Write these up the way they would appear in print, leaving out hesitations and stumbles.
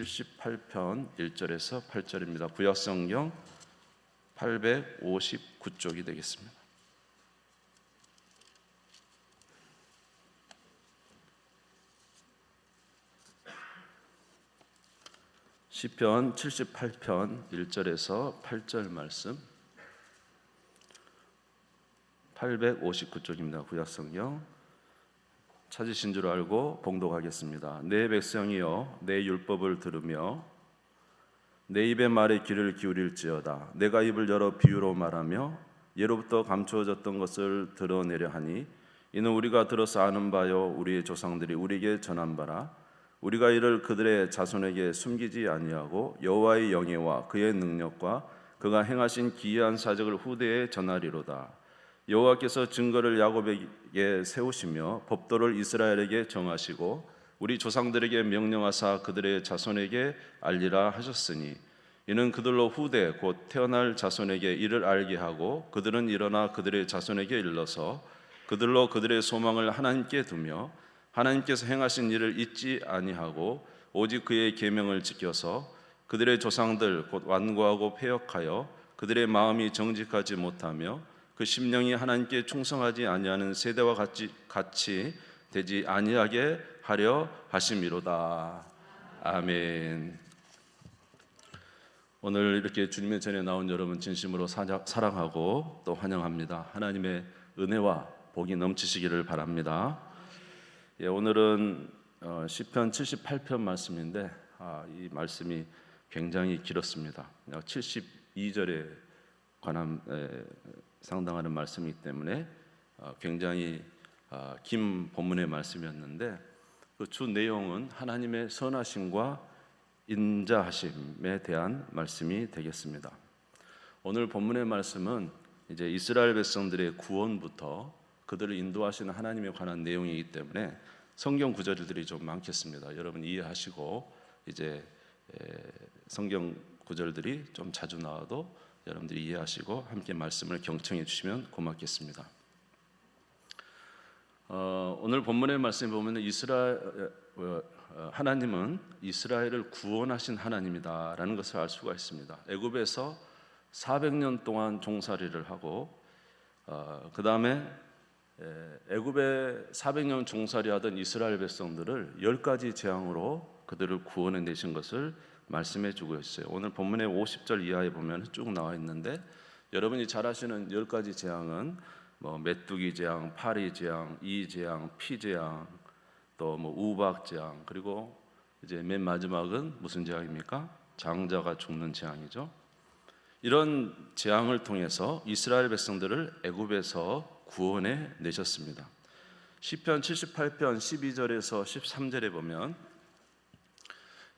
78편 1절에서 8절입니다. 구약성경 859쪽이 되겠습니다. 시편 78편 1절에서 8절 말씀 859쪽입니다. 구약성경 찾으신 줄 알고 봉독하겠습니다. 내 백성이여 내 율법을 들으며 내 입의 말에 귀를 기울일지어다. 내가 입을 열어 비유로 말하며 예로부터 감추어졌던 것을 드러내려 하니 이는 우리가 들어서 아는 바요 우리의 조상들이 우리에게 전한 바라. 우리가 이를 그들의 자손에게 숨기지 아니하고 여호와의 영예와 그의 능력과 그가 행하신 기이한 사적을 후대에 전하리로다. 여호와께서 증거를 야곱에게 세우시며 법도를 이스라엘에게 정하시고 우리 조상들에게 명령하사 그들의 자손에게 알리라 하셨으니 이는 그들로 후대 곧 태어날 자손에게 이를 알게 하고 그들은 일어나 그들의 자손에게 일러서 그들로 그들의 소망을 하나님께 두며 하나님께서 행하신 일을 잊지 아니하고 오직 그의 계명을 지켜서 그들의 조상들 곧 완고하고 패역하여 그들의 마음이 정직하지 못하며 그 심령이 하나님께 충성하지 아니하는 세대와 같이 되지 아니하게 하려 하심이로다. 아멘. 오늘 이렇게 주님의 전에 나온 여러분 진심으로 사랑하고 또 환영합니다. 하나님의 은혜와 복이 넘치시기를 바랍니다. 오늘은 시편 78편 말씀인데 이 말씀이 굉장히 길었습니다. 72절에 관한 상당하는 말씀이기 때문에 굉장히 긴 본문의 말씀이었는데 그 주 내용은 하나님의 선하심과 인자하심에 대한 말씀이 되겠습니다. 오늘 본문의 말씀은 이제 이스라엘 백성들의 구원부터 그들을 인도하시는 하나님에 관한 내용이기 때문에 성경 구절들이 좀 많겠습니다. 여러분 이해하시고 이제 성경 구절들이 좀 자주 나와도 여러분들이 이해하시고 함께 말씀을 경청해 주시면 고맙겠습니다. 오늘 본문의 말씀에 보면 하나님은 이스라엘을 구원하신 하나님이다라는 것을 알 수가 있습니다. 애굽에서 400년 동안 종살이를 하고 그 다음에 애굽에 400년 종살이하던 이스라엘 백성들을 10가지 재앙으로 그들을 구원해 내신 것을 말씀해 주고 있어요. 오늘 본문의 50절 이하에 보면 쭉 나와 있는데 여러분이 잘 아시는 10가지 재앙은 메뚜기 재앙, 파리 재앙, 이 재앙, 피 재앙, 또 우박 재앙, 그리고 이제 맨 마지막은 무슨 재앙입니까? 장자가 죽는 재앙이죠. 이런 재앙을 통해서 이스라엘 백성들을 애굽에서 구원해 내셨습니다. 시편 78편 12절에서 13절에 보면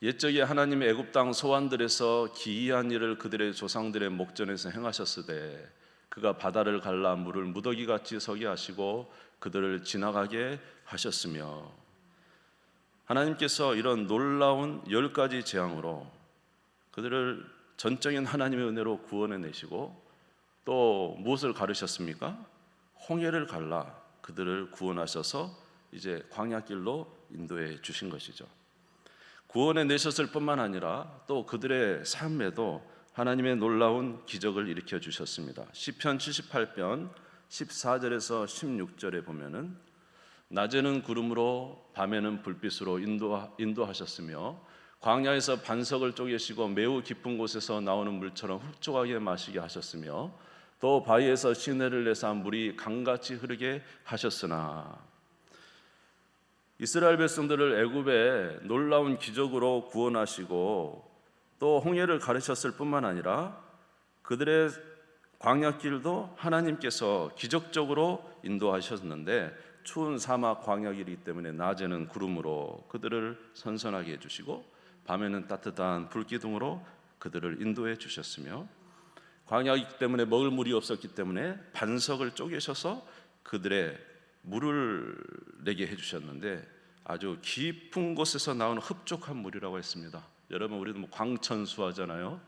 옛적에 하나님의 애굽 땅 소환들에서 기이한 일을 그들의 조상들의 목전에서 행하셨으되 그가 바다를 갈라 물을 무더기같이 서게 하시고 그들을 지나가게 하셨으며 하나님께서 이런 놀라운 10가지 재앙으로 그들을 전적인 하나님의 은혜로 구원해 내시고 또 무엇을 가르셨습니까? 홍해를 갈라 그들을 구원하셔서 이제 광야길로 인도해 주신 것이죠. 구원해 내셨을 뿐만 아니라 또 그들의 삶에도 하나님의 놀라운 기적을 일으켜 주셨습니다. 시편 78편 14절에서 16절에 보면은 낮에는 구름으로 밤에는 불빛으로 인도하셨으며 광야에서 반석을 쪼개시고 매우 깊은 곳에서 나오는 물처럼 흡족하게 마시게 하셨으며 또 바위에서 시내를 내사 물이 강같이 흐르게 하셨으나 이스라엘 백성들을 애굽의 놀라운 기적으로 구원하시고 또 홍해를 가르쳤을 뿐만 아니라 그들의 광야길도 하나님께서 기적적으로 인도하셨는데 추운 사막 광야길이기 때문에 낮에는 구름으로 그들을 선선하게 해주시고 밤에는 따뜻한 불기둥으로 그들을 인도해 주셨으며 광야이기 때문에 먹을 물이 없었기 때문에 반석을 쪼개셔서 그들의 물을 내게 해주셨는데 아주 깊은 곳에서 나오는 흡족한 물이라고 했습니다. 여러분 우리도 광천수 하잖아요.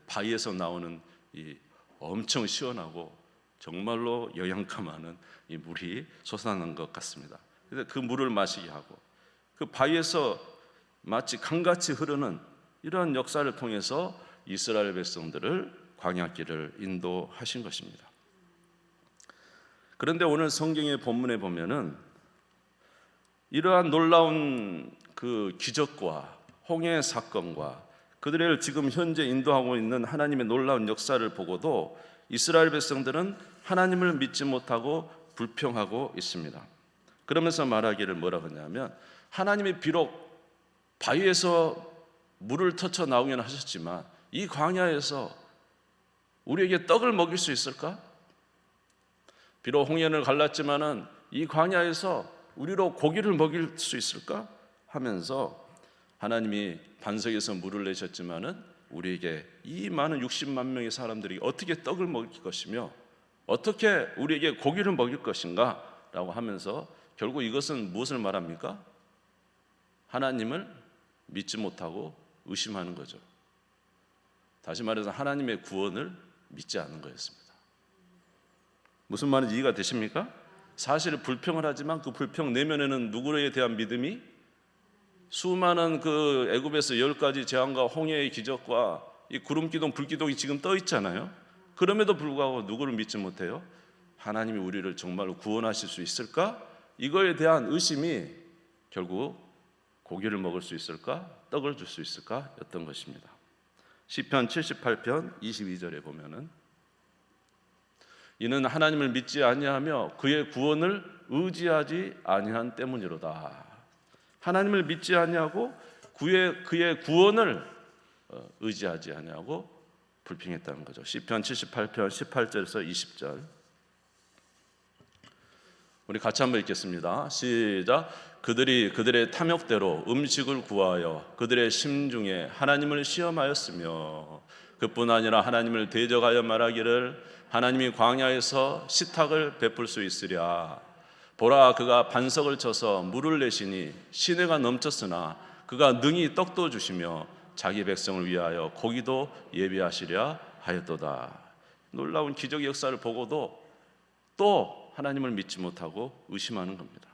바위에서 나오는 이 엄청 시원하고 정말로 영양가 많은 이 물이 솟아나는 것 같습니다. 그래서 그 물을 마시게 하고 그 바위에서 마치 강같이 흐르는 이러한 역사를 통해서 이스라엘 백성들을 광야길을 인도하신 것입니다. 그런데 오늘 성경의 본문에 보면은 이러한 놀라운 그 기적과 홍해의 사건과 그들을 지금 현재 인도하고 있는 하나님의 놀라운 역사를 보고도 이스라엘 백성들은 하나님을 믿지 못하고 불평하고 있습니다. 그러면서 말하기를 뭐라고 하냐면, 하나님이 비록 바위에서 물을 터쳐 나오긴 하셨지만 이 광야에서 우리에게 떡을 먹일 수 있을까? 비록 홍해를 갈랐지만은 이 광야에서 우리로 고기를 먹일 수 있을까? 하면서 하나님이 반석에서 물을 내셨지만은 우리에게 이 많은 60만 명의 사람들이 어떻게 떡을 먹일 것이며 어떻게 우리에게 고기를 먹일 것인가? 라고 하면서 결국 이것은 무엇을 말합니까? 하나님을 믿지 못하고 의심하는 거죠. 다시 말해서 하나님의 구원을 믿지 않는 거였습니다. 무슨 말인지 이해가 되십니까? 사실 불평을 하지만 그 불평 내면에는 누구에 대한 믿음이, 수많은 그 애굽에서 10가지 재앙과 홍해의 기적과 이 구름기둥 불기둥이 지금 떠 있잖아요. 그럼에도 불구하고 누구를 믿지 못해요? 하나님이 우리를 정말로 구원하실 수 있을까? 이거에 대한 의심이 결국 고기를 먹을 수 있을까? 떡을 줄 수 있을까? 였던 것입니다. 시편 78편 22절에 보면은, 이는 하나님을 믿지 아니하며 그의 구원을 의지하지 아니한 때문이로다. 하나님을 믿지 아니하고 그의 구원을 의지하지 아니하고 불평했다는 거죠. 시편 78편 18절에서 20절 우리 같이 한번 읽겠습니다. 시작. 그들이 그들의 탐욕대로 음식을 구하여 그들의 심중에 하나님을 시험하였으며 그뿐 아니라 하나님을 대적하여 말하기를 하나님이 광야에서 식탁을 베풀 수 있으랴. 보라, 그가 반석을 쳐서 물을 내시니 시내가 넘쳤으나 그가 능히 떡도 주시며 자기 백성을 위하여 고기도 예비하시랴 하였도다. 놀라운 기적 역사를 보고도 또 하나님을 믿지 못하고 의심하는 겁니다.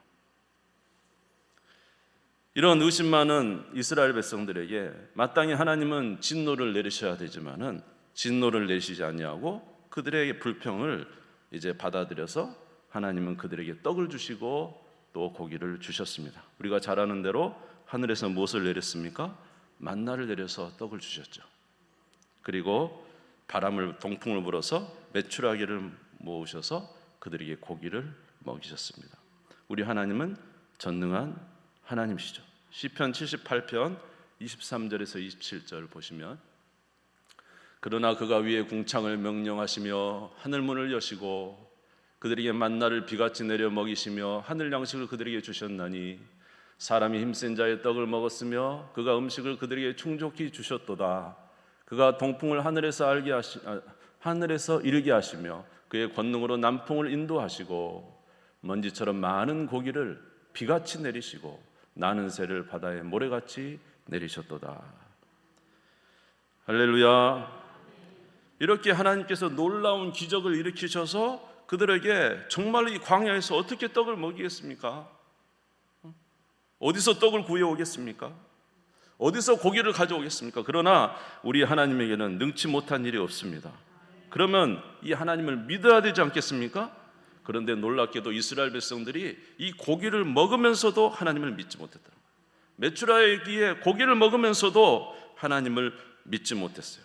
이런 의심 많은 이스라엘 백성들에게 마땅히 하나님은 진노를 내리셔야 되지만은 진노를 내리시지 아니하고 그들의 불평을 이제 받아들여서 하나님은 그들에게 떡을 주시고 또 고기를 주셨습니다. 우리가 잘 아는 대로 하늘에서 무엇을 내렸습니까? 만나를 내려서 떡을 주셨죠. 그리고 동풍을 불어서 메추라기를 모으셔서 그들에게 고기를 먹이셨습니다. 우리 하나님은 전능한 하나님이시죠. 시편 78편 23절에서 27절 보시면, 그러나 그가 위에 궁창을 명령하시며 하늘문을 여시고 그들에게 만나를 비같이 내려 먹이시며 하늘 양식을 그들에게 주셨나니 사람이 힘센 자의 떡을 먹었으며 그가 음식을 그들에게 충족히 주셨도다. 그가 동풍을 하늘에서 일게 하시며 그의 권능으로 남풍을 인도하시고 먼지처럼 많은 고기를 비같이 내리시고 나는 새를 바다에 모래같이 내리셨도다. 할렐루야. 이렇게 하나님께서 놀라운 기적을 일으키셔서 그들에게 정말로 이 광야에서 어떻게 떡을 먹이겠습니까? 어디서 떡을 구해오겠습니까? 어디서 고기를 가져오겠습니까? 그러나 우리 하나님에게는 능치 못한 일이 없습니다. 그러면 이 하나님을 믿어야 되지 않겠습니까? 그런데 놀랍게도 이스라엘 백성들이 이 고기를 먹으면서도 하나님을 믿지 못했다는 거예요. 메추라기에 고기를 먹으면서도 하나님을 믿지 못했어요.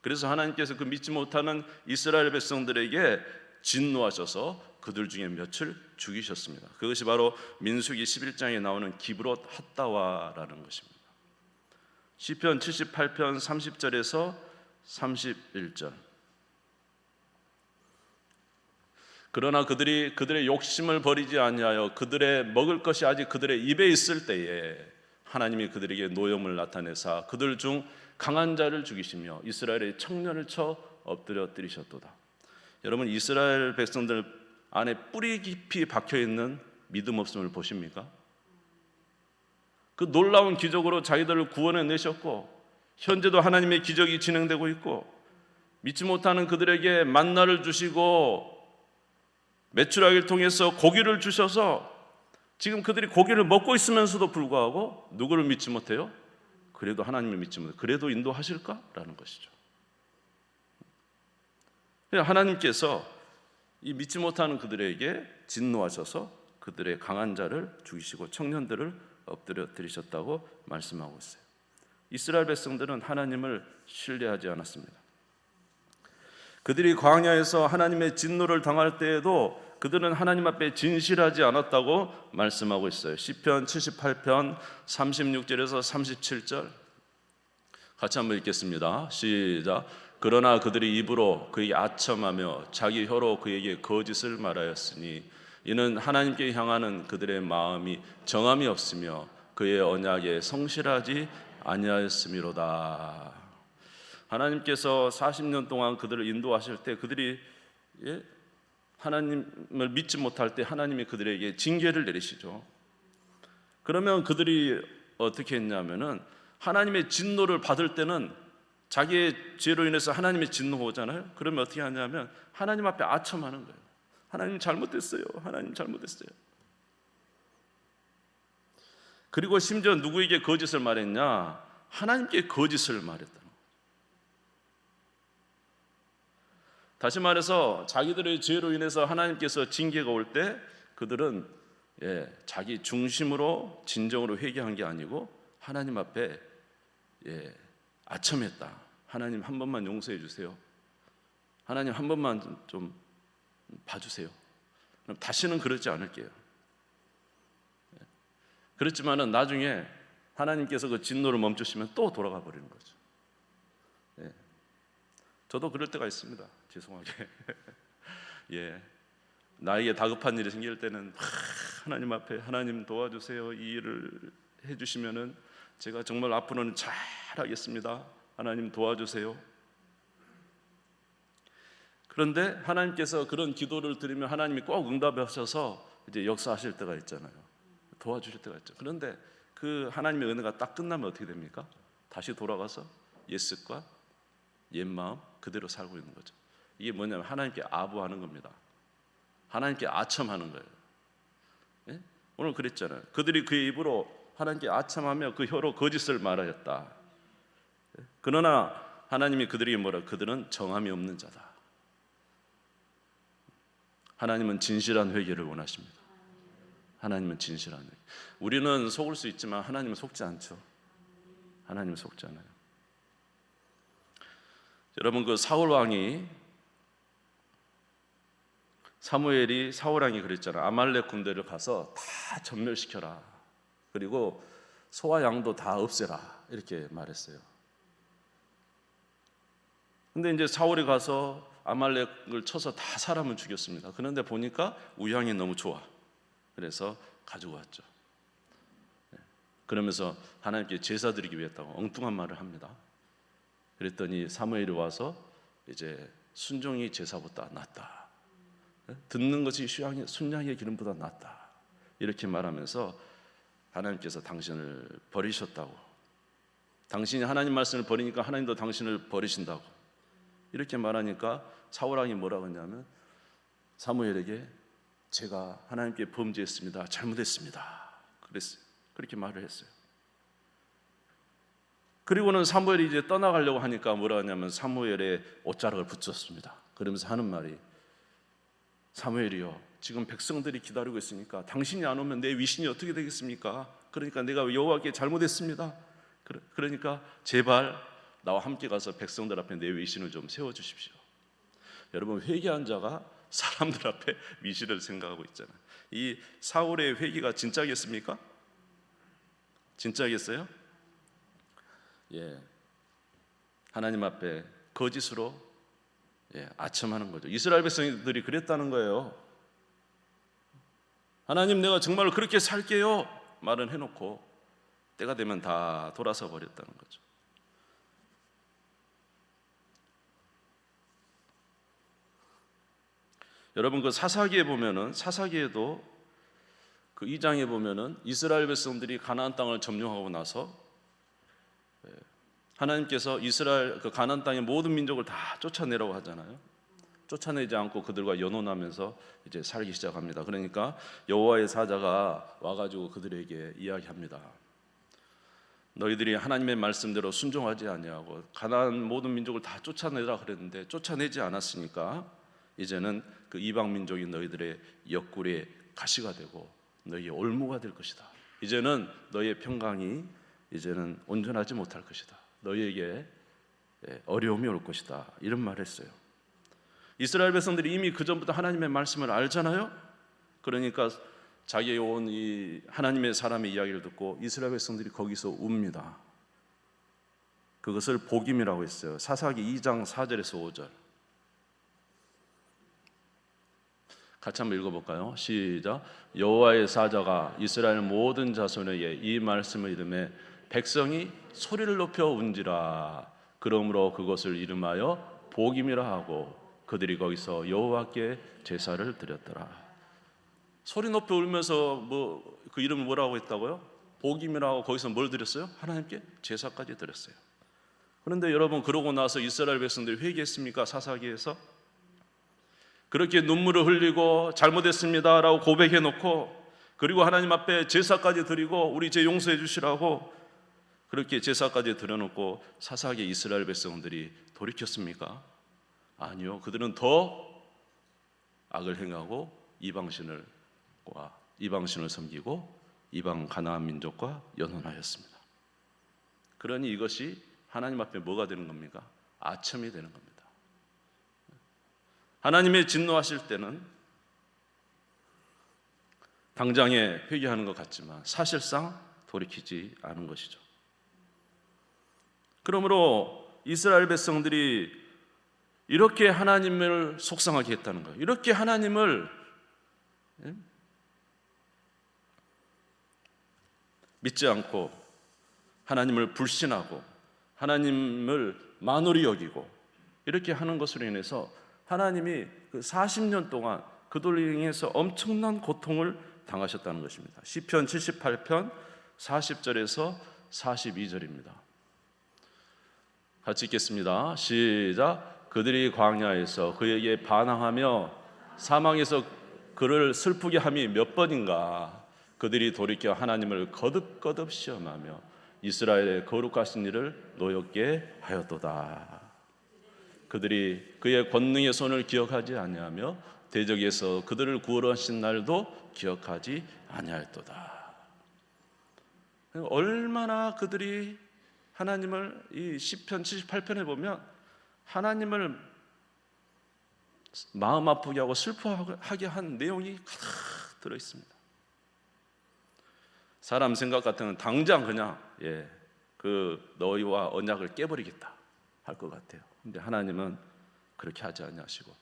그래서 하나님께서 그 믿지 못하는 이스라엘 백성들에게 진노하셔서 그들 중에 몇을 죽이셨습니다. 그것이 바로 민수기 11장에 나오는 기브롯 핫다와라는 것입니다. 시편 78편 30절에서 31절. 그러나 그들이 그들의 욕심을 버리지 아니하여 그들의 먹을 것이 아직 그들의 입에 있을 때에 하나님이 그들에게 노염을 나타내사 그들 중 강한 자를 죽이시며 이스라엘의 청년을 쳐 엎드려 때리셨도다. 여러분, 이스라엘 백성들 안에 뿌리 깊이 박혀있는 믿음 없음을 보십니까? 그 놀라운 기적으로 자기들을 구원해 내셨고 현재도 하나님의 기적이 진행되고 있고 믿지 못하는 그들에게 만나를 주시고 메추라기를 통해서 고기를 주셔서 지금 그들이 고기를 먹고 있으면서도 불구하고 누구를 믿지 못해요? 그래도 하나님을 믿지 못해 그래도 인도하실까라는 것이죠. 하나님께서 이 믿지 못하는 그들에게 진노하셔서 그들의 강한 자를 죽이시고 청년들을 엎드려뜨리셨다고 말씀하고 있어요. 이스라엘 백성들은 하나님을 신뢰하지 않았습니다. 그들이 광야에서 하나님의 진노를 당할 때에도 그들은 하나님 앞에 진실하지 않았다고 말씀하고 있어요. 시편 78편 36절에서 37절 같이 한번 읽겠습니다. 시작. 그러나 그들이 입으로 그에게 아첨하며 자기 혀로 그에게 거짓을 말하였으니 이는 하나님께 향하는 그들의 마음이 정함이 없으며 그의 언약에 성실하지 아니하였음이로다. 하나님께서 40년 동안 그들을 인도하실 때 그들이 하나님을 믿지 못할 때 하나님이 그들에게 징계를 내리시죠. 그러면 그들이 어떻게 했냐면은 하나님의 진노를 받을 때는 자기의 죄로 인해서 하나님의 진노가 오잖아요. 그러면 어떻게 하냐면 하나님 앞에 아첨하는 거예요. 하나님 잘못됐어요. 하나님 잘못됐어요. 그리고 심지어 누구에게 거짓을 말했냐? 하나님께 거짓을 말했다는 거예요. 다시 말해서 자기들의 죄로 인해서 하나님께서 징계가 올 때 그들은 자기 중심으로 진정으로 회개한 게 아니고 하나님 앞에 아첨했다. 하나님 한 번만 용서해 주세요. 하나님 한 번만 좀 봐주세요. 그럼 다시는 그러지 않을게요. 그렇지만은 나중에 하나님께서 그 진노를 멈추시면 또 돌아가 버리는 거죠. 저도 그럴 때가 있습니다. 죄송하게. 나에게 다급한 일이 생길 때는 하나님 앞에 하나님 도와주세요. 이 일을 해주시면은 제가 정말 앞으로는 잘 하겠습니다. 하나님 도와주세요. 그런데 하나님께서 그런 기도를 드리면 하나님이 꼭 응답하셔서 이제 역사하실 때가 있잖아요. 도와주실 때가 있죠. 그런데 그 하나님의 은혜가 딱 끝나면 어떻게 됩니까? 다시 돌아가서 옛 습관, 옛 마음 그대로 살고 있는 거죠. 이게 뭐냐면 하나님께 아부하는 겁니다. 하나님께 아첨하는 거예요. 오늘 그랬잖아요. 그들이 그의 입으로 하나님께 아첨하며 그 혀로 거짓을 말하였다. 그러나 하나님이 그들이 뭐라? 그들은 정함이 없는 자다. 하나님은 진실한 회개를 원하십니다. 하나님은 진실한 회개. 우리는 속을 수 있지만 하나님은 속지 않죠. 하나님은 속지 않아요. 여러분 그 사울 왕이 사무엘이 사울 왕이 그랬잖아요. 아말렉 군대를 가서 다 전멸시켜라. 그리고 소와 양도 다 없애라. 이렇게 말했어요. 근데 이제 사울이 가서 아말렉을 쳐서 다 사람을 죽였습니다. 그런데 보니까 우양이 너무 좋아. 그래서 가지고 왔죠. 그러면서 하나님께 제사 드리기 위해 했다고 엉뚱한 말을 합니다. 그랬더니 사무엘이 와서 이제 순종이 제사보다 낫다. 듣는 것이 순양의 기름보다 낫다. 이렇게 말하면서 하나님께서 당신을 버리셨다고. 당신이 하나님 말씀을 버리니까 하나님도 당신을 버리신다고. 이렇게 말하니까 사울 왕이 뭐라고 했냐면 사무엘에게 제가 하나님께 범죄했습니다. 잘못했습니다. 그랬어요. 그렇게 말을 했어요. 그리고는 사무엘이 이제 떠나가려고 하니까 뭐라 하냐면 사무엘의 옷자락을 붙였습니다. 그러면서 하는 말이 사무엘이요, 지금 백성들이 기다리고 있으니까 당신이 안 오면 내 위신이 어떻게 되겠습니까? 그러니까 내가 여호와께 잘못했습니다. 그러니까 제발 나와 함께 가서 백성들 앞에 내 위신을 좀 세워주십시오. 여러분 회개한 자가 사람들 앞에 위신을 생각하고 있잖아요. 이 사울의 회개가 진짜겠습니까? 진짜겠어요? 하나님 앞에 거짓으로 아첨하는 거죠. 이스라엘 백성들이 그랬다는 거예요. 하나님 내가 정말 그렇게 살게요 말은 해놓고 때가 되면 다 돌아서 버렸다는 거죠. 여러분 그 사사기에 보면은 사사기에도 그 2장에 보면은 이스라엘 백성들이 가나안 땅을 점령하고 나서 하나님께서 이스라엘 그 가나안 땅의 모든 민족을 다 쫓아내라고 하잖아요. 쫓아내지 않고 그들과 연혼하면서 이제 살기 시작합니다. 그러니까 여호와의 사자가 와가지고 그들에게 이야기합니다. 너희들이 하나님의 말씀대로 순종하지 아니하고 가나안 모든 민족을 다 쫓아내라 그랬는데 쫓아내지 않았으니까 이제는 그 이방 민족이 너희들의 옆구리에 가시가 되고 너희의 올무가 될 것이다. 이제는 너희의 평강이 이제는 온전하지 못할 것이다. 너희에게 어려움이 올 것이다. 이런 말을 했어요. 이스라엘 백성들이 이미 그 전부터 하나님의 말씀을 알잖아요. 그러니까 자기의 온 이 하나님의 사람의 이야기를 듣고 이스라엘 백성들이 거기서 웁니다. 그것을 복임이라고 했어요. 사사기 2장 4절에서 5절. 같이 한번 읽어볼까요? 시작. 여호와의 사자가 이스라엘 모든 자손에게 이 말씀을 이르매 백성이 소리를 높여 운지라. 그러므로 그것을 이름하여 복임이라 하고 그들이 거기서 여호와께 제사를 드렸더라. 소리 높여 울면서 그 이름을 뭐라고 했다고요? 복임이라고. 거기서 뭘 드렸어요? 하나님께 제사까지 드렸어요. 그런데 여러분, 그러고 나서 이스라엘 백성들이 회개했습니까? 사사기에서 그렇게 눈물을 흘리고 잘못했습니다라고 고백해 놓고 그리고 하나님 앞에 제사까지 드리고 우리 죄 용서해 주시라고 그렇게 제사까지 드려놓고 사사기 이스라엘 백성들이 돌이켰습니까? 아니요. 그들은 더 악을 행하고 이방신을 섬기고 이방 가나안 민족과 연혼하였습니다. 그러니 이것이 하나님 앞에 뭐가 되는 겁니까? 아첨이 되는 겁니다. 하나님의 진노하실 때는 당장에 회개하는 것 같지만 사실상 돌이키지 않은 것이죠. 그러므로 이스라엘 백성들이 이렇게 하나님을 속상하게 했다는 거예요. 이렇게 하나님을 믿지 않고 하나님을 불신하고 하나님을 만홀히 여기고 이렇게 하는 것으로 인해서 하나님이 그 40년 동안 그들을 향해서 엄청난 고통을 당하셨다는 것입니다. 시편 78편 40절에서 42절입니다. 같이 읽겠습니다. 시작. 그들이 광야에서 그에게 반항하며 사망에서 그를 슬프게 함이 몇 번인가. 그들이 돌이켜 하나님을 거듭거듭 시험하며 이스라엘의 거룩하신 일을 노엽게 하였도다. 그들이 그의 권능의 손을 기억하지 아니하며 대적에서 그들을 구원하신 날도 기억하지 아니하였도다. 얼마나 그들이 하나님을 이 시편 78편에 보면 하나님을 마음 아프게 하고 슬퍼하게 한 내용이 가득 들어 있습니다. 사람 생각 같으면 당장 그냥 그 너희와 언약을 깨버리겠다 할 것 같아요. 근데 하나님은 그렇게 하지 아니하시고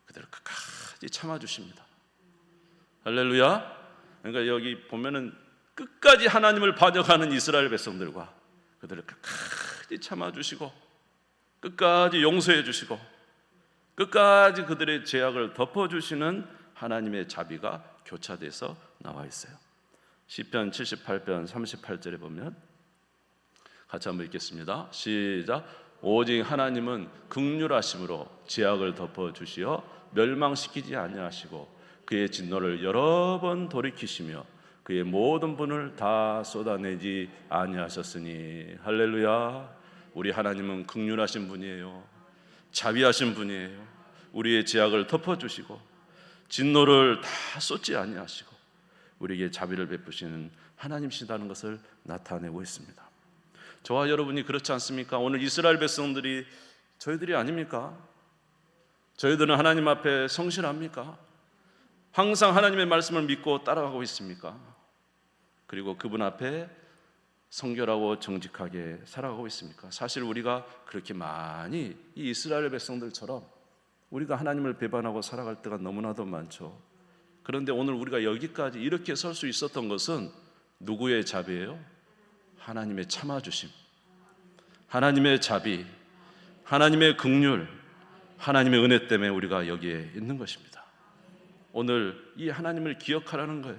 그들을 끝까지 참아주십니다. 할렐루야. 그러니까 여기 보면은 끝까지 하나님을 반역하는 이스라엘 백성들과 그들을 끝까지 참아주시고 끝까지 용서해 주시고 끝까지 그들의 죄악을 덮어주시는 하나님의 자비가 교차돼서 나와 있어요. 시편 78편 38절에 보면 같이 한번 읽겠습니다. 시작. 오직 하나님은 긍휼하심으로 죄악을 덮어주시어 멸망시키지 아니하시고 그의 진노를 여러 번 돌이키시며 그의 모든 분을 다 쏟아내지 아니하셨으니. 할렐루야. 우리 하나님은 긍휼하신 분이에요. 자비하신 분이에요. 우리의 죄악을 덮어주시고 진노를 다 쏟지 아니하시고 우리에게 자비를 베푸시는 하나님이시다는 것을 나타내고 있습니다. 저와 여러분이 그렇지 않습니까? 오늘 이스라엘 백성들이 저희들이 아닙니까? 저희들은 하나님 앞에 성실합니까? 항상 하나님의 말씀을 믿고 따라가고 있습니까? 그리고 그분 앞에 성결하고 정직하게 살아가고 있습니까? 사실 우리가 그렇게 많이 이 이스라엘 백성들처럼 우리가 하나님을 배반하고 살아갈 때가 너무나도 많죠. 그런데 오늘 우리가 여기까지 이렇게 설 수 있었던 것은 누구의 자비예요? 하나님의 참아주심, 하나님의 자비, 하나님의 긍휼, 하나님의 은혜 때문에 우리가 여기에 있는 것입니다. 오늘 이 하나님을 기억하라는 거예요.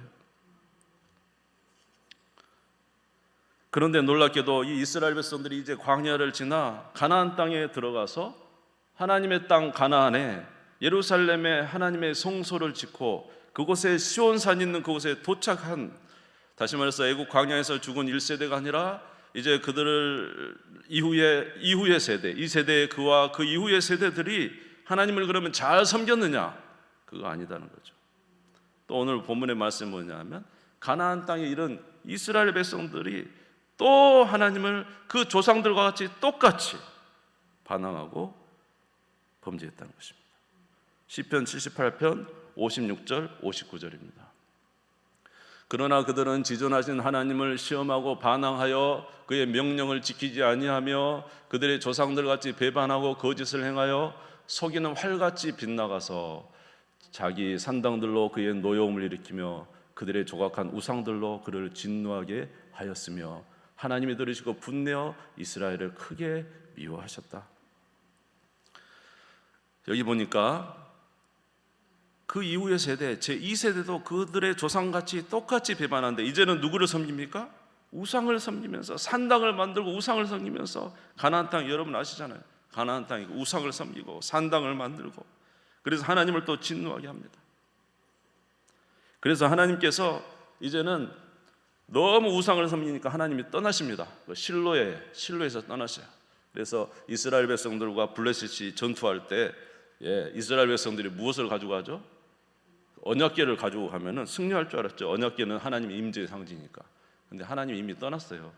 그런데 놀랍게도 이 이스라엘 백성들이 이제 광야를 지나 가나안 땅에 들어가서 하나님의 땅 가나안에 예루살렘에 하나님의 성소를 짓고 그곳에 시온산이 있는 그곳에 도착한, 다시 말해서 애국 광야에서 죽은 1세대가 아니라 이제 그들을 이후의 세대, 이 세대의 그와 그 이후의 세대들이 하나님을 그러면 잘 섬겼느냐? 그거 아니다는 거죠. 또 오늘 본문의 말씀이 뭐냐면 가나안 땅에 이런 이스라엘 백성들이 또 하나님을 그 조상들과 같이 똑같이 반항하고 범죄했다는 것입니다. 시편 78편 56절 59절입니다. 그러나 그들은 지존하신 하나님을 시험하고 반항하여 그의 명령을 지키지 아니하며 그들의 조상들같이 배반하고 거짓을 행하여 속이는 활같이 빗나가서 자기 산당들로 그의 노여움을 일으키며 그들의 조각한 우상들로 그를 진노하게 하였으며 하나님이 들으시고 분내어 이스라엘을 크게 미워하셨다. 여기 보니까 그 이후의 세대, 제2세대도 그들의 조상같이 똑같이 배반하는데 이제는 누구를 섬깁니까? 우상을 섬기면서 산당을 만들고 우상을 섬기면서 가나안 땅 여러분 아시잖아요. 가나안 땅에 우상을 섬기고 산당을 만들고 그래서 하나님을 또 진노하게 합니다. 그래서 하나님께서 이제는 너무 우상을 섬기니까 하나님이 떠나십니다. 실로에서 떠나셔요. 그래서 이스라엘 백성들과 블레셋이 전투할 때 이스라엘 백성들이 무엇을 가지고 가죠? 언약궤를 가지고 가면은 승리할 줄 알았죠. 언약궤는 하나님의 임재의 상징이니까. 근데 하나님이 이미 떠났어요.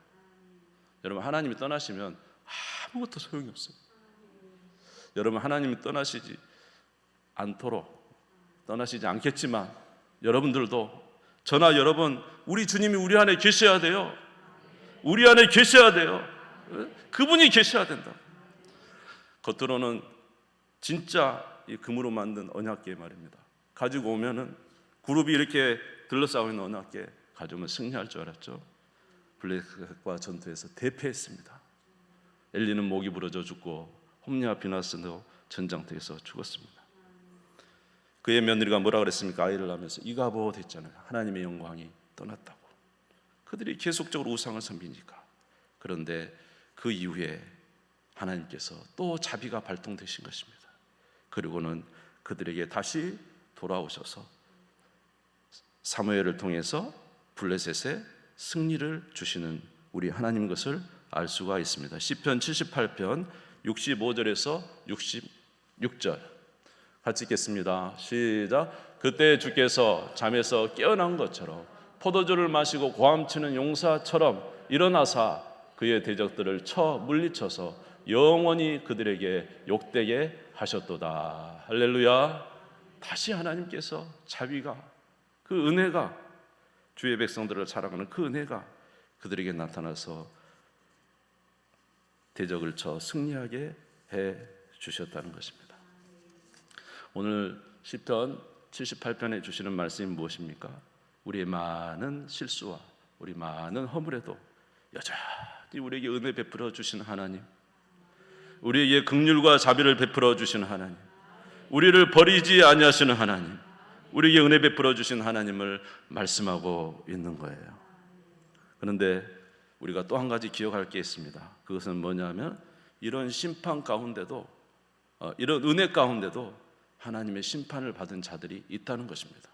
여러분 하나님이 떠나시면 아무것도 소용이 없어요. 여러분 하나님이 떠나시지 않겠지만 여러분들도 저나 여러분 우리 주님이 우리 안에 계셔야 돼요. 우리 안에 계셔야 돼요. 그분이 계셔야 된다. 겉으로는 진짜 이 금으로 만든 언약궤 말입니다. 가지고 오면은 그룹이 이렇게 둘러싸고 있는 언약궤 가져오면 승리할 줄 알았죠. 블레셋과 전투에서 대패했습니다. 엘리는 목이 부러져 죽고 홈리와 비나스도 전장터에서 죽었습니다. 그의 며느리가 뭐라 그랬습니까? 아이를 낳으면서 이가봇 했잖아요. 하나님의 영광이 떠났다고. 그들이 계속적으로 우상을 섬기니까. 그런데 그 이후에 하나님께서 또 자비가 발동되신 것입니다. 그리고는 그들에게 다시 돌아오셔서 사무엘을 통해서 블레셋에 승리를 주시는 우리 하나님 것을 알 수가 있습니다. 시편 78편 65절에서 66절 같이 읽겠습니다. 시작. 그때 주께서 잠에서 깨어난 것처럼 포도주를 마시고 고함치는 용사처럼 일어나사 그의 대적들을 쳐 물리쳐서 영원히 그들에게 욕되게 하셨도다. 할렐루야. 다시 하나님께서 자비가 그 은혜가 주의 백성들을 사랑하는 그 은혜가 그들에게 나타나서 대적을 쳐 승리하게 해 주셨다는 것입니다. 오늘 시편 78편에 주시는 말씀이 무엇입니까? 우리의 많은 실수와 우리 많은 허물에도 여전히 우리에게 은혜 베풀어 주신 하나님, 우리에게 긍휼과 자비를 베풀어 주신 하나님, 우리를 버리지 아니하시는 하나님, 우리에게 은혜 베풀어 주신 하나님을 말씀하고 있는 거예요. 그런데 우리가 또 한 가지 기억할 게 있습니다. 그것은 뭐냐면 이런 심판 가운데도 이런 은혜 가운데도 하나님의 심판을 받은 자들이 있다는 것입니다.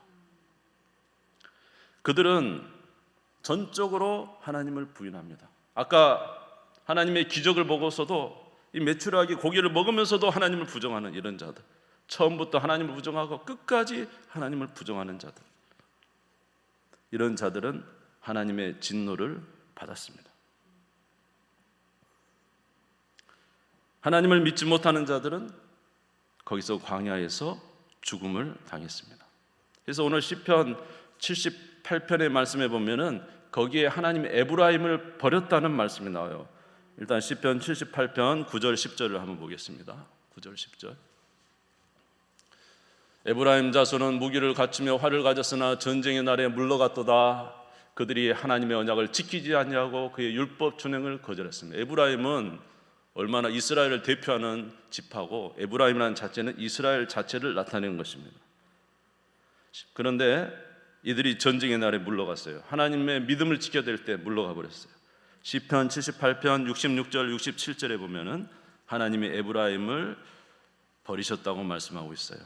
그들은 전적으로 하나님을 부인합니다. 아까 하나님의 기적을 보고서도 이 메추라기 고기를 먹으면서도 하나님을 부정하는 이런 자들, 처음부터 하나님을 부정하고 끝까지 하나님을 부정하는 자들, 이런 자들은 하나님의 진노를 받았습니다. 하나님을 믿지 못하는 자들은 거기서 광야에서 죽음을 당했습니다. 그래서 오늘 시편 78편의 말씀에 보면은 거기에 하나님이 에브라임을 버렸다는 말씀이 나와요. 일단 시편 78편 9절 10절을 한번 보겠습니다. 9절 10절. 에브라임 자손은 무기를 갖추며 활을 가졌으나 전쟁의 날에 물러갔도다. 그들이 하나님의 언약을 지키지 아니하고 그의 율법 준행을 거절했습니다. 에브라임은 얼마나 이스라엘을 대표하는 지파고 에브라임이라는 자체는 이스라엘 자체를 나타내는 것입니다. 그런데 이들이 전쟁의 날에 물러갔어요. 하나님의 믿음을 지켜야 될 때 물러가 버렸어요. 시편 78편 66절 67절에 보면은 하나님이 에브라임을 버리셨다고 말씀하고 있어요.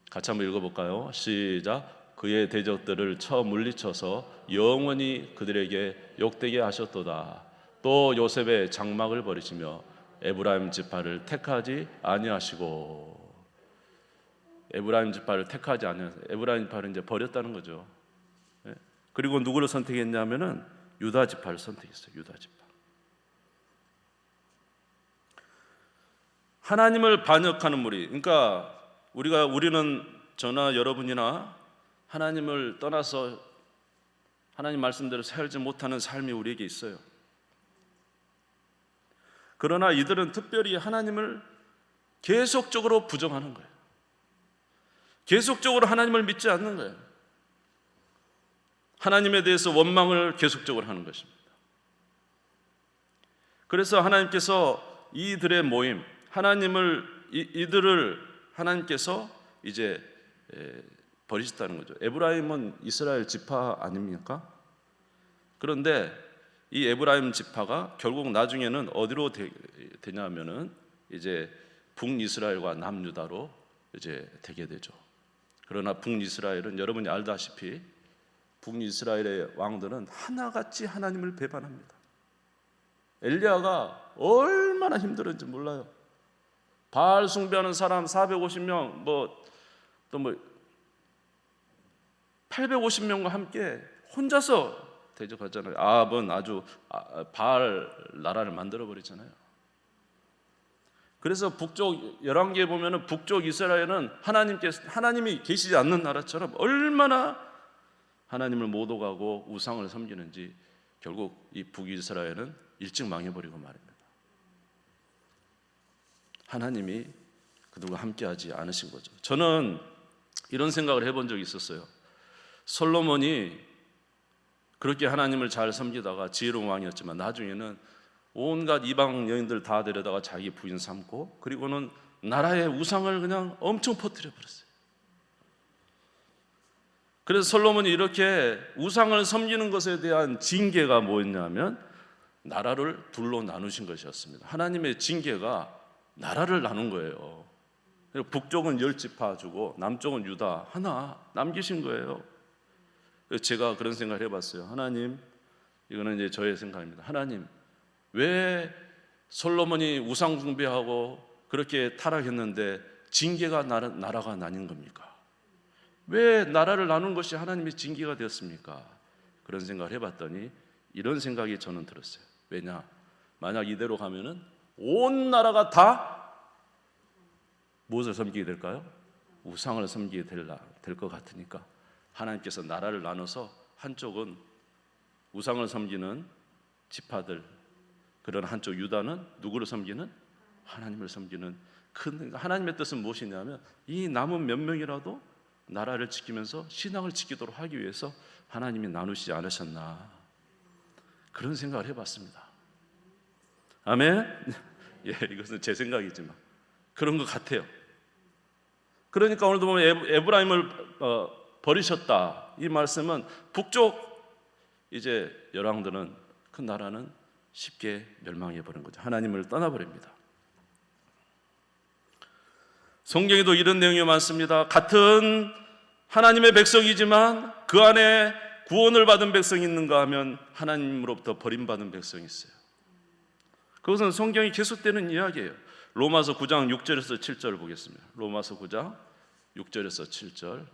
같이 한번 읽어볼까요? 시작. 그의 대적들을 쳐 물리쳐서 영원히 그들에게 욕되게 하셨도다. 또 요셉의 장막을 버리시며 에브라임 지파를 택하지 아니하시고, 에브라임 지파를 택하지 아니하시고, 에브라임 지파를 이제 버렸다는 거죠. 그리고 누구를 선택했냐면은 유다 지파를 선택했어요. 유다 지파. 하나님을 반역하는 무리. 그러니까 우리는 저나 여러분이나 하나님을 떠나서 하나님 말씀대로 살지 못하는 삶이 우리에게 있어요. 그러나 이들은 특별히 하나님을 계속적으로 부정하는 거예요. 계속적으로 하나님을 믿지 않는 거예요. 하나님에 대해서 원망을 계속적으로 하는 것입니다. 그래서 하나님께서 이들의 모임, 이들을 하나님께서 이제 버리셨다는 거죠. 에브라임은 이스라엘 지파 아닙니까? 그런데 이 에브라임 지파가 결국 나중에는 어디로 되냐면은 이제 북이스라엘과 남유다로 이제 되게 되죠. 그러나 북이스라엘은 여러분이 알다시피 북이스라엘의 왕들은 하나같이 하나님을 배반합니다. 엘리야가 얼마나 힘들었는지 몰라요. 바알 숭배하는 사람 450명, 또 850명과 함께 혼자서 대적하잖아요. 아합은 아주 바알 나라를 만들어 버리잖아요. 그래서 북쪽 열왕기에 보면은 북쪽 이스라엘은 하나님이 계시지 않는 나라처럼 얼마나 하나님을 못 오가고 우상을 섬기는지 결국 이 북이스라엘은 일찍 망해버리고 말입니다. 하나님이 그들과 함께하지 않으신 거죠. 저는 이런 생각을 해본 적이 있었어요. 솔로몬이 그렇게 하나님을 잘 섬기다가 지혜로운 왕이었지만 나중에는 온갖 이방 여인들 다 데려다가 자기 부인 삼고, 그리고는 나라의 우상을 그냥 엄청 퍼뜨려 버렸어요. 그래서 솔로몬이 이렇게 우상을 섬기는 것에 대한 징계가 뭐였냐면 나라를 둘로 나누신 것이었습니다. 하나님의 징계가 나라를 나눈 거예요. 북쪽은 10지파 주고 남쪽은 유다 하나 남기신 거예요. 제가 그런 생각을 해봤어요. 하나님, 이거는 이제 저의 생각입니다. 하나님, 왜 솔로몬이 우상 숭배하고 그렇게 타락했는데 징계가 나라가 나뉜 겁니까? 왜 나라를 나눈 것이 하나님의 징계가 되었습니까? 그런 생각을 해봤더니 이런 생각이 저는 들었어요. 왜냐? 만약 이대로 가면은 온 나라가 다 무엇을 섬기게 될까요? 우상을 섬기게 될 것 같으니까 하나님께서 나라를 나눠서 한쪽은 우상을 섬기는 지파들, 그런 한쪽 유다는 누구를 섬기는? 하나님을 섬기는 하나님의 뜻은 무엇이냐면 이 남은 몇 명이라도 나라를 지키면서 신앙을 지키도록 하기 위해서 하나님이 나누시지 않으셨나, 그런 생각을 해봤습니다. 아멘? 예, 이것은 제 생각이지만 그런 것 같아요. 그러니까 오늘도 보면 에브라임을 버리셨다, 이 말씀은 북쪽 이제 열왕들은, 그 나라는 쉽게 멸망해 버린 거죠. 하나님을 떠나버립니다. 성경에도 이런 내용이 많습니다. 같은 하나님의 백성이지만 그 안에 구원을 받은 백성이 있는가 하면 하나님으로부터 버림받은 백성이 있어요. 그것은 성경이 계속되는 이야기예요. 로마서 9장 6절에서 7절 보겠습니다. 로마서 9장 6절에서 7절.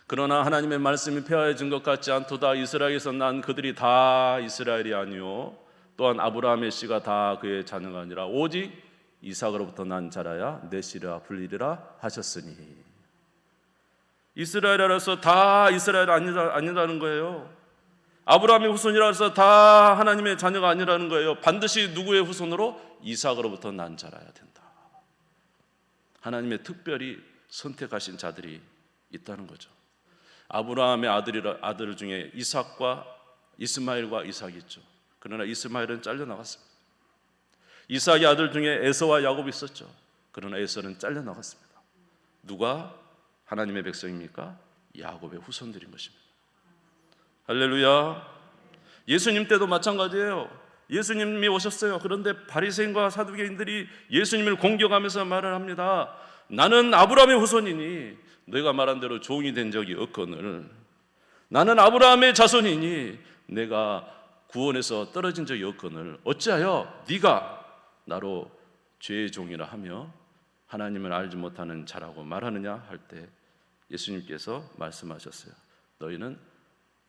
그러나 하나님의 말씀이 폐하여진 것 같지 않도다. 이스라엘에서 난 그들이 다 이스라엘이 아니요 또한 아브라함의 씨가 다 그의 자녀가 아니라 오직 이삭으로부터 난 자라야 내 씨라 불리리라 하셨으니. 이스라엘이라서 다 이스라엘 아니라는 거예요. 아브라함의 후손이라 해서 다 하나님의 자녀가 아니라는 거예요. 반드시 누구의 후손으로? 이삭으로부터 난 자라야 된다. 하나님의 특별히 선택하신 자들이 있다는 거죠. 아브라함의 아들 중에 이삭과 이스마엘과 이삭이 있죠. 그러나 이스마엘은 잘려나갔습니다. 이삭의 아들 중에 에서와 야곱이 있었죠. 그러나 에서는 잘려나갔습니다. 누가 하나님의 백성입니까? 야곱의 후손들인 것입니다. 할렐루야. 예수님 때도 마찬가지예요. 예수님이 오셨어요. 그런데 바리새인과 사두개인들이 예수님을 공격하면서 말을 합니다. 나는 아브라함의 후손이니 너희가 말한 대로 종이 된 적이 없거늘 나는 아브라함의 자손이니 내가 구원에서 떨어진 적이 없거늘 어찌하여 네가 나로 죄의 종이라 하며 하나님을 알지 못하는 자라고 말하느냐 할 때 예수님께서 말씀하셨어요. 너희는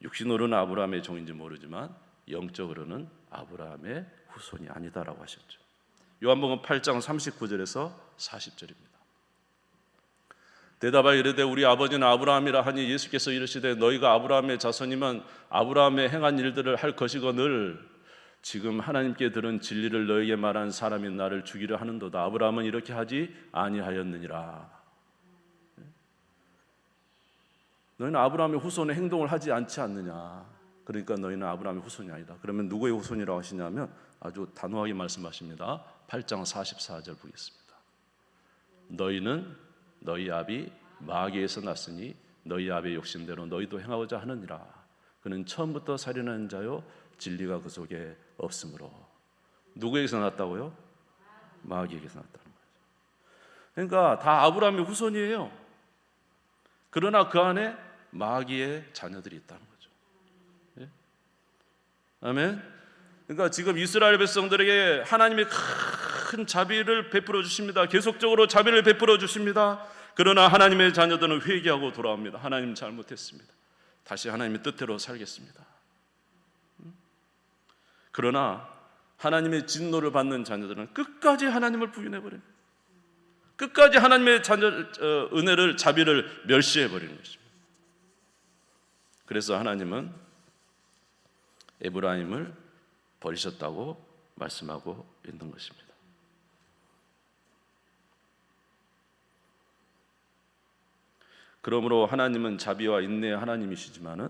육신으로는 아브라함의 종인지 모르지만 영적으로는 아브라함의 후손이 아니다라고 하셨죠. 요한복음 8장 39절에서 40절입니다. 대답하여 이르되 우리 아버지는 아브라함이라 하니 예수께서 이르시되 너희가 아브라함의 자손이면 아브라함의 행한 일들을 할 것이거늘 지금 하나님께 들은 진리를 너희에게 말한 사람이 나를 죽이려 하는도다. 아브라함은 이렇게 하지 아니하였느니라. 너희는 아브라함의 후손의 행동을 하지 않지 않느냐. 그러니까 너희는 아브라함의 후손이 아니다. 그러면 누구의 후손이라고 하시냐면 아주 단호하게 말씀하십니다. 8장 44절 보겠습니다. 너희는 너희 아비 마귀에서 났으니 너희 아비의 욕심대로 너희도 행하고자 하느니라. 그는 처음부터 살인하는 자요 진리가 그 속에 없으므로. 누구에게서 났다고요? 마귀에게서 났다는 거죠. 그러니까 다 아브라함의 후손이에요. 그러나 그 안에 마귀의 자녀들이 있다는 거죠. 예? 아멘. 그러니까 지금 이스라엘 백성들에게 하나님이 큰 자비를 베풀어 주십니다. 계속적으로 자비를 베풀어 주십니다. 그러나 하나님의 자녀들은 회개하고 돌아옵니다. 하나님 잘못했습니다. 다시 하나님의 뜻대로 살겠습니다. 그러나 하나님의 진노를 받는 자녀들은 끝까지 하나님을 부인해버립니다. 끝까지 하나님의 은혜를, 자비를 멸시해버리는 것입니다. 그래서 하나님은 에브라임을 버리셨다고 말씀하고 있는 것입니다. 그러므로 하나님은 자비와 인내의 하나님이시지만은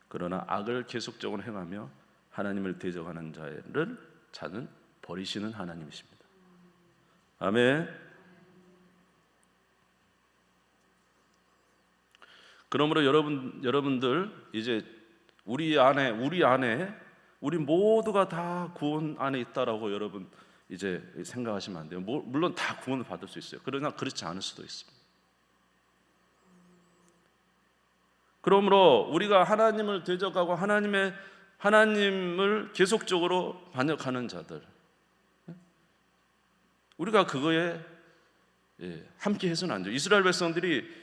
그러나 악을 계속적으로 행하며 하나님을 대적하는 자는 버리시는 하나님이십니다. 아멘. 그러므로 여러분들 이제 우리 모두가 다 구원 안에 있다라고 여러분 이제 생각하시면 안 돼요. 물론 다 구원을 받을 수 있어요. 그러나 그렇지 않을 수도 있습니다. 그러므로 우리가 하나님을 대적하고 하나님을 계속적으로 반역하는 자들, 우리가 그거에 함께 해서는 안 돼요. 이스라엘 백성들이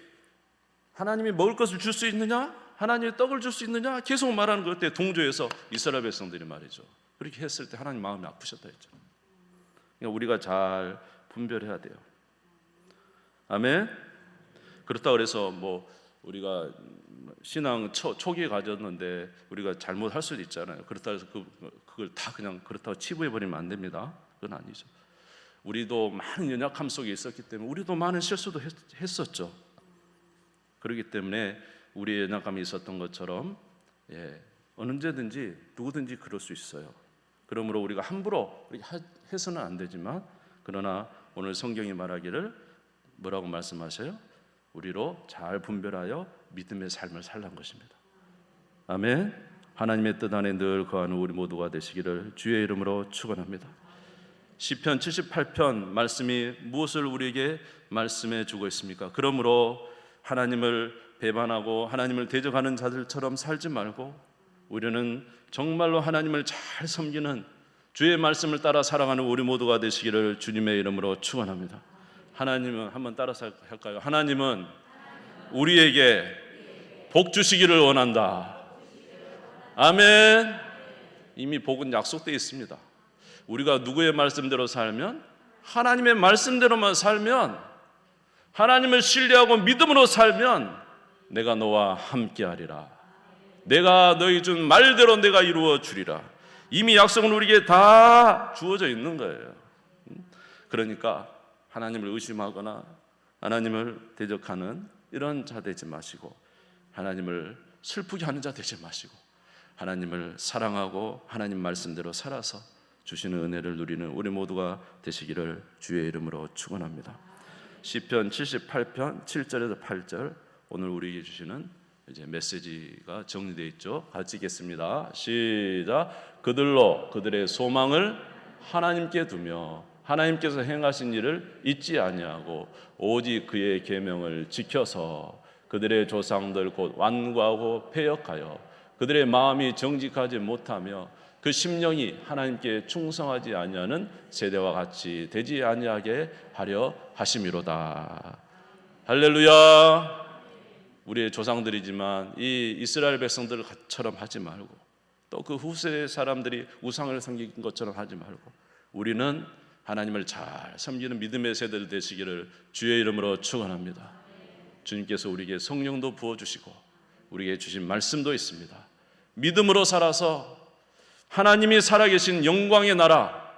하나님이 먹을 것을 줄 수 있느냐? 하나님이 떡을 줄 수 있느냐? 계속 말하는 것 때 동조해서 이스라엘 백성들이 말이죠. 그렇게 했을 때 하나님 마음이 아프셨다 했죠. 그러니까 우리가 잘 분별해야 돼요. 아멘. 그렇다 그래서 우리가 신앙 초기에 가졌는데 우리가 잘못할 수도 있잖아요. 그렇다 해서 그걸 다 그냥 그렇다고 치부해 버리면 안 됩니다. 그건 아니죠. 우리도 많은 연약함 속에 있었기 때문에 우리도 많은 실수도 했었죠. 그렇기 때문에 우리의 연약함이 있었던 것처럼 언제든지 누구든지 그럴 수 있어요. 그러므로 우리가 함부로 해서는 안 되지만 그러나 오늘 성경이 말하기를 뭐라고 말씀하셔요? 우리로 잘 분별하여 믿음의 삶을 살란 것입니다. 아멘. 하나님의 뜻 안에 늘 거하는 우리 모두가 되시기를 주의 이름으로 축원합니다. 시편 78편 말씀이 무엇을 우리에게 말씀해 주고 있습니까? 그러므로 하나님을 배반하고 하나님을 대적하는 자들처럼 살지 말고 우리는 정말로 하나님을 잘 섬기는 주의 말씀을 따라 살아가는 우리 모두가 되시기를 주님의 이름으로 축원합니다. 하나님은 한번 따라서 할까요? 하나님은 우리에게 복 주시기를 원한다. 아멘. 이미 복은 약속되어 있습니다. 우리가 누구의 말씀대로 살면, 하나님의 말씀대로만 살면, 하나님을 신뢰하고 믿음으로 살면 내가 너와 함께하리라. 내가 너희 준 말대로 내가 이루어 주리라. 이미 약속은 우리에게 다 주어져 있는 거예요. 그러니까 하나님을 의심하거나 하나님을 대적하는 이런 자 되지 마시고 하나님을 슬프게 하는 자 되지 마시고 하나님을 사랑하고 하나님 말씀대로 살아서 주시는 은혜를 누리는 우리 모두가 되시기를 주의 이름으로 축원합니다. 시편 78편 7절에서 8절 오늘 우리에게 주시는 이제 메시지가 정리되어 있죠. 같이 읽겠습니다. 시작. 그들로 그들의 소망을 하나님께 두며 하나님께서 행하신 일을 잊지 아니하고 오직 그의 계명을 지켜서 그들의 조상들 곧 완고하고 패역하여 그들의 마음이 정직하지 못하며 그 심령이 하나님께 충성하지 아니하는 세대와 같이 되지 아니하게 하려 하심이로다. 할렐루야. 우리의 조상들이지만 이 이스라엘 백성들처럼 하지 말고 또 그 후세 사람들이 우상을 섬긴 것처럼 하지 말고 우리는 하나님을 잘 섬기는 믿음의 세대들 되시기를 주의 이름으로 축원합니다. 주님께서 우리에게 성령도 부어주시고 우리에게 주신 말씀도 있습니다. 믿음으로 살아서 하나님이 살아계신 영광의 나라,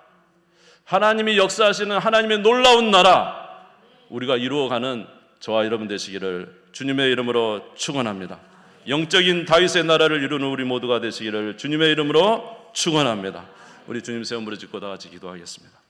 하나님이 역사하시는 하나님의 놀라운 나라 우리가 이루어가는 저와 여러분 되시기를 주님의 이름으로 축원합니다. 영적인 다윗의 나라를 이루는 우리 모두가 되시기를 주님의 이름으로 축원합니다. 우리 주님 세움 부르짖고 다 같이 기도하겠습니다.